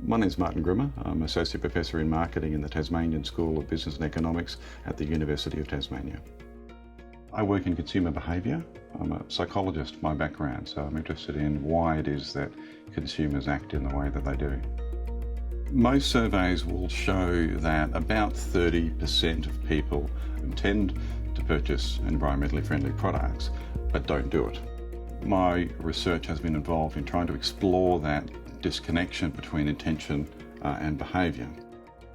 My name is Martin Grimmer. I'm Associate Professor in Marketing in the Tasmanian School of Business and Economics at the University of Tasmania. I work in consumer behaviour. I'm a psychologist by background, so I'm interested in why it is that consumers act in the way that they do. Most surveys will show that about 30% of people intend to purchase environmentally friendly products but don't do it. My research has been involved in trying to explore that disconnection between intention and behaviour.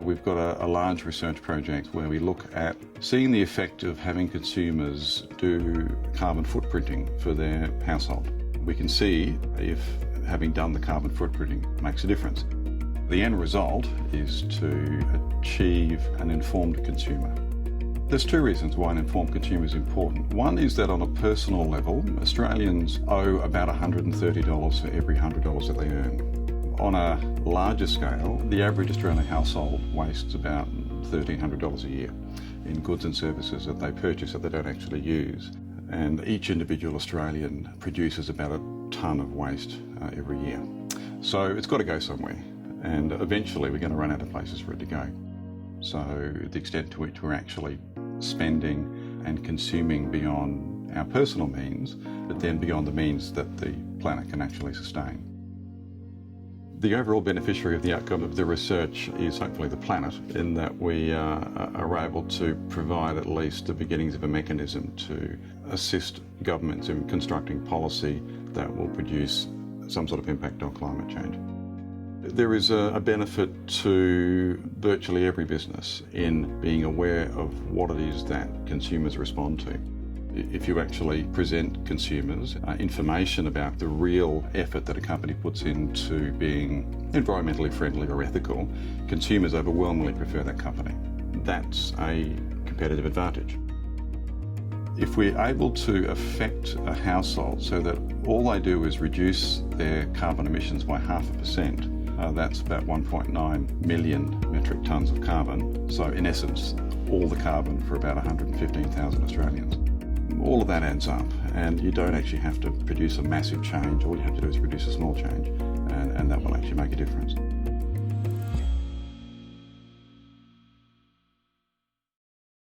We've got a large research project where we look at seeing the effect of having consumers do carbon footprinting for their household. We can see if having done the carbon footprinting makes a difference. The end result is to achieve an informed consumer. There's two reasons why an informed consumer is important. One is that on a personal level, Australians owe about $130 for every $100 that they earn. On a larger scale, the average Australian household wastes about $1,300 a year in goods and services that they purchase that they don't actually use. And each individual Australian produces about a tonne of waste every year. So it's got to go somewhere. And eventually we're going to run out of places for it to go. So the extent to which we're actually spending and consuming beyond our personal means, but then beyond the means that the planet can actually sustain. The overall beneficiary of the outcome of the research is hopefully the planet, in that we are able to provide at least the beginnings of a mechanism to assist governments in constructing policy that will produce some sort of impact on climate change. There is a benefit to virtually every business in being aware of what it is that consumers respond to. If you actually present consumers information about the real effort that a company puts into being environmentally friendly or ethical, consumers overwhelmingly prefer that company. That's a competitive advantage. If we're able to affect a household so that all they do is reduce their carbon emissions by 0.5%, that's about 1.9 million metric tonnes of carbon. So in essence, all the carbon for about 115,000 Australians. All of that adds up, and you don't actually have to produce a massive change. All you have to do is produce a small change, and that will actually make a difference.